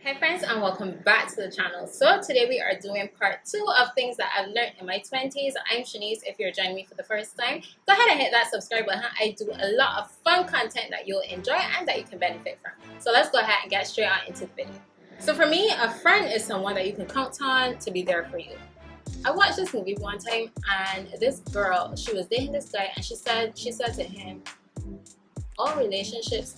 Hi friends, and welcome back to the channel. So today we are doing part 2 of things that I've learned in my 20s. I'm Shanice. If you're joining me for the first time, go ahead and hit that subscribe button. I do a lot of fun content that you'll enjoy and that you can benefit from. So let's go ahead and get straight on into the video. So for me, a friend is someone that you can count on to be there for you. I watched this movie one time, and this girl, she was dating this guy, and she said to him, all relationships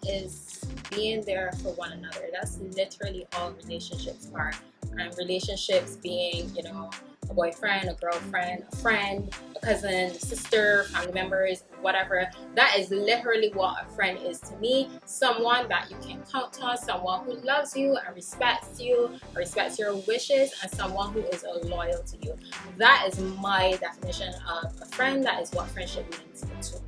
is being there for one another. That's literally all relationships are. And relationships being, a boyfriend, a girlfriend, a friend, a cousin, a sister, family members, whatever. That is literally what a friend is to me. Someone that you can count on, someone who loves you and respects your wishes, and someone who is loyal to you. That is my definition of a friend. That is what friendship means to me.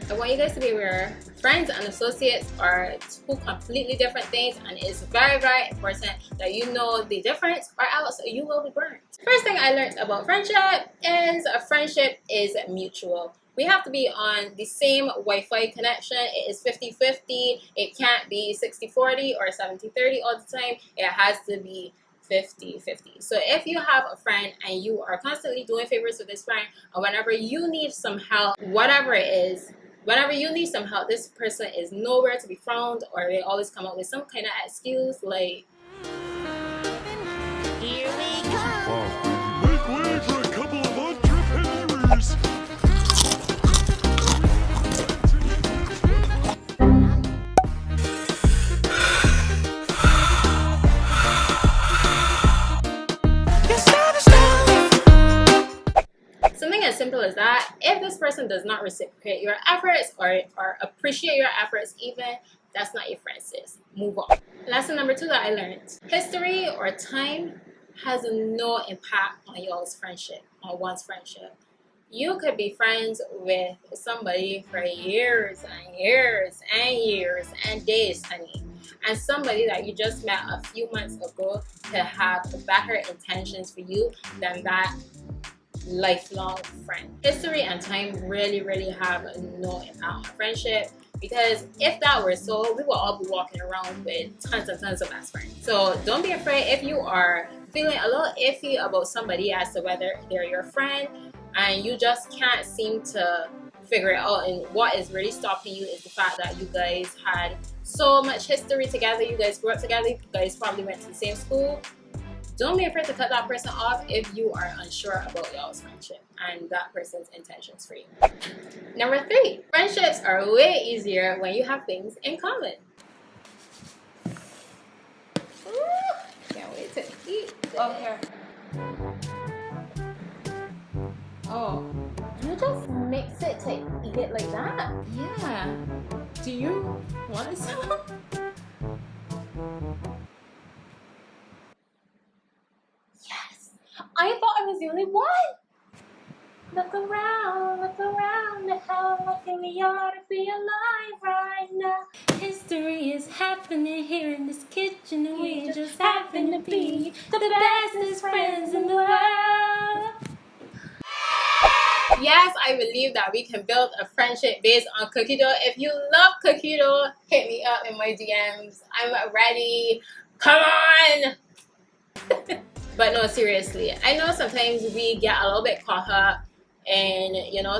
I want you guys to be aware, friends and associates are two completely different things, and it's very, very important that you know the difference, or else you will be burned. First thing I learned about friendship is a friendship is mutual. We have to be on the same Wi-Fi connection. It is 50-50. It can't be 60-40 or 70-30 all the time. It has to be 50-50. So if you have a friend and you are constantly doing favors with this friend, and whenever you need some help, whatever it is, whenever you need some help, this person is nowhere to be found, or they always come up with some kind of excuse like, here we go. Make way for a couple of entrepreneurs. Something as simple as that. If this person does not reciprocate your efforts or appreciate your efforts even, that's not your friend, sis. Move on. Lesson number 2 that I learned. History or time has no impact on y'all's friendship, on one's friendship. You could be friends with somebody for years and years and years and days, honey. And somebody that you just met a few months ago could have better intentions for you than that lifelong friend. History and time really have no impact on friendship, because if that were so, we will all be walking around with tons and tons of best friends. So don't be afraid if you are feeling a little iffy about somebody as to whether they're your friend and you just can't seem to figure it out, and what is really stopping you is the fact that you guys had so much history together, you guys grew up together, you guys probably went to the same school. Don't be afraid to cut that person off if you are unsure about y'all's friendship and that person's intentions for you. Number 3, friendships are way easier when you have things in common. Can't wait to eat this. Oh, here. Oh, you just mix it to eat it like that? Yeah. Do you want some? I thought I was the only one. Look around at how lucky we are to be alive right now. History is happening here in this kitchen, and we just happen to be the bestest friends in the world. Yes, I believe that we can build a friendship based on cookie dough. If you love cookie dough, hit me up in my DMs. I'm ready. Come on. But no, seriously, I know sometimes we get a little bit caught up in,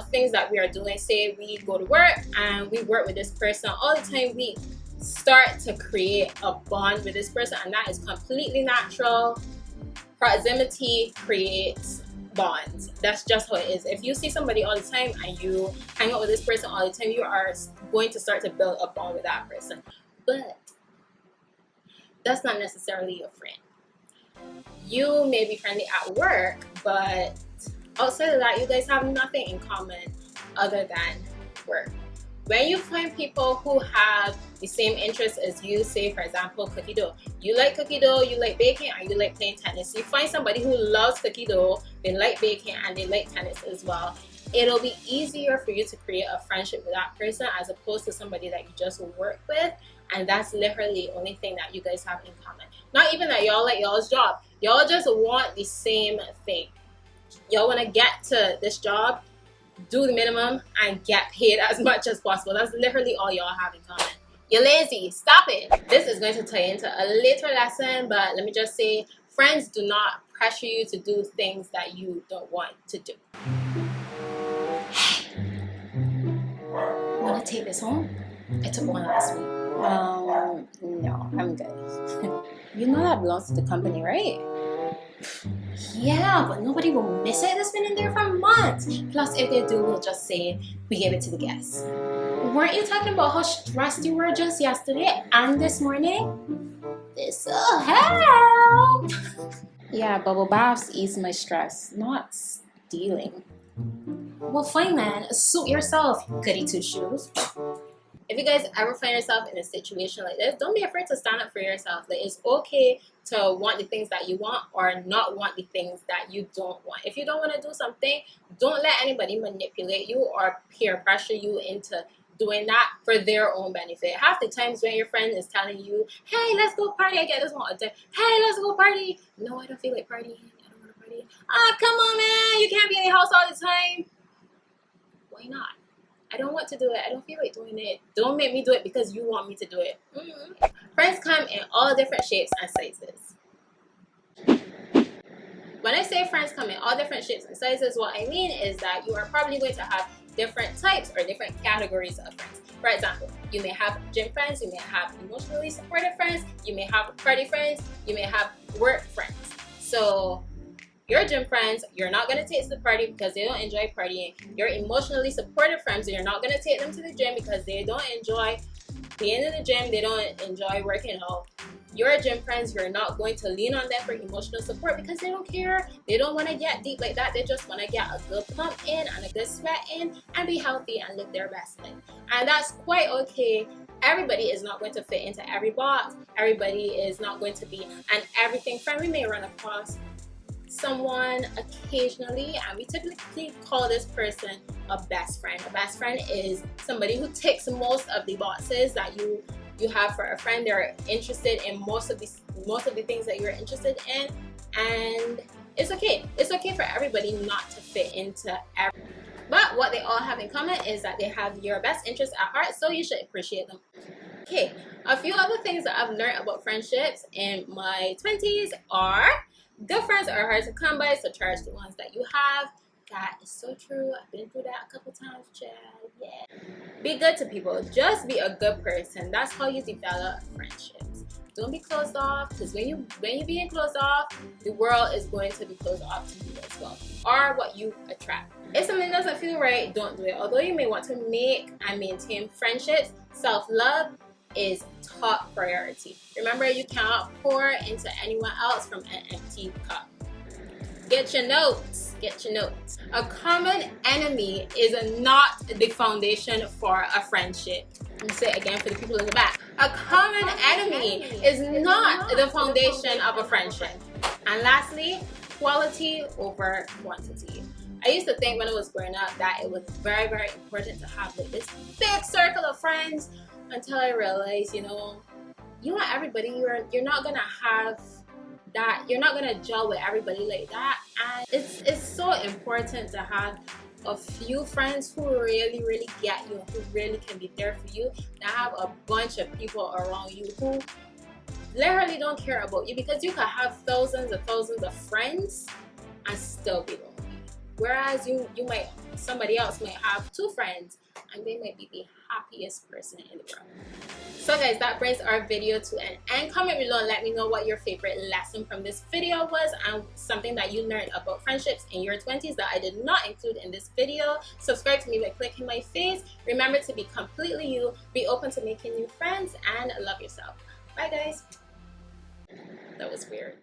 things that we are doing. Say we go to work and we work with this person all the time. We start to create a bond with this person, and that is completely natural. Proximity creates bonds. That's just how it is. If you see somebody all the time and you hang out with this person all the time, you are going to start to build a bond with that person. But that's not necessarily your friend. You may be friendly at work, but outside of that, you guys have nothing in common other than work. When you find people who have the same interests as you, say for example cookie dough, you like cookie dough, you like baking, and you like playing tennis. You find somebody who loves cookie dough, they like baking, and they like tennis as well. It'll be easier for you to create a friendship with that person as opposed to somebody that you just work with, and that's literally the only thing that you guys have in common. Not even that y'all like y'all's job, y'all just want the same thing. Y'all want to get to this job, do the minimum, and get paid as much as possible. That's literally all y'all have in common. You're lazy. Stop it. This is going to tie into a later lesson, but let me just say, friends do not pressure you to do things that you don't want to do. Want to take this home? I took one last week. No, I'm good. You know that belongs to the company, right? Yeah, but nobody will miss it. It's been in there for months. Plus, if they do, we'll just say we gave it to the guests. Weren't you talking about how stressed you were just yesterday and this morning? This'll help. Yeah, bubble baths ease my stress, not stealing. Well, fine then. Suit yourself, goody two shoes. If you guys ever find yourself in a situation like this, don't be afraid to stand up for yourself. Like, it's okay to want the things that you want or not want the things that you don't want. If you don't want to do something, don't let anybody manipulate you or peer pressure you into doing that for their own benefit. Half the times when your friend is telling you, hey, let's go party, I get this one all the time. Hey, let's go party. No, I don't feel like partying. I don't want to party. Ah, come on, man. You can't be in the house all the time. Why not? I don't want to do it. I don't feel like doing it. Don't make me do it because you want me to do it. Friends come in all different shapes and sizes. When I say friends come in all different shapes and sizes, what I mean is that you are probably going to have different types or different categories of friends. For example, you may have gym friends, you may have emotionally supportive friends, you may have party friends, you may have work friends. So your gym friends, you're not going to take to the party because they don't enjoy partying. Your emotionally supportive friends, you're not going to take them to the gym because they don't enjoy being in the gym, they don't enjoy working out. Your gym friends, you're not going to lean on them for emotional support because they don't care. They don't want to get deep like that. They just want to get a good pump in and a good sweat in and be healthy and live their best life. And that's quite okay. Everybody is not going to fit into every box. Everybody is not going to be an everything friend. We may run across someone occasionally, and we typically call this person a best friend. A best friend is somebody who ticks most of the boxes that you have for a friend. They're interested in most of the things that you're interested in, and it's okay. It's okay for everybody not to fit into everything. But what they all have in common is that they have your best interests at heart, so you should appreciate them. Okay, a few other things that I've learned about friendships in my 20s are good friends are hard to come by, so cherish the ones that you have. That is so true. I've been through that a couple times, Chad. Yeah. Be good to people. Just be a good person. That's how you develop friendships. Don't be closed off, because when you being closed off, the world is going to be closed off to you as well. You are what you attract. If something doesn't feel right, don't do it. Although you may want to make and maintain friendships, self-love is top priority. Remember, you cannot pour into anyone else from an empty cup. Get your notes. Get your notes. A common enemy is not the foundation for a friendship. Let me say it again for the people in the back. A common enemy is not the foundation of a friendship. And lastly, quality over quantity. I used to think when I was growing up that it was very, very important to have like this big circle of friends, until I realized, you want everybody. You're not gonna have that. You're not gonna gel with everybody like that. And it's so important to have a few friends who really, really get you, who really can be there for you. To have a bunch of people around you who literally don't care about you, because you could have thousands of friends and still be lonely. Whereas somebody else might have 2 friends and they might be the happiest person in the world. So guys, that brings our video to an end. Comment below and let me know what your favorite lesson from this video was and something that you learned about friendships in your 20s that I did not include in this video. Subscribe to me by clicking my face. Remember to be completely you, be open to making new friends, and love yourself. Bye guys. That was weird.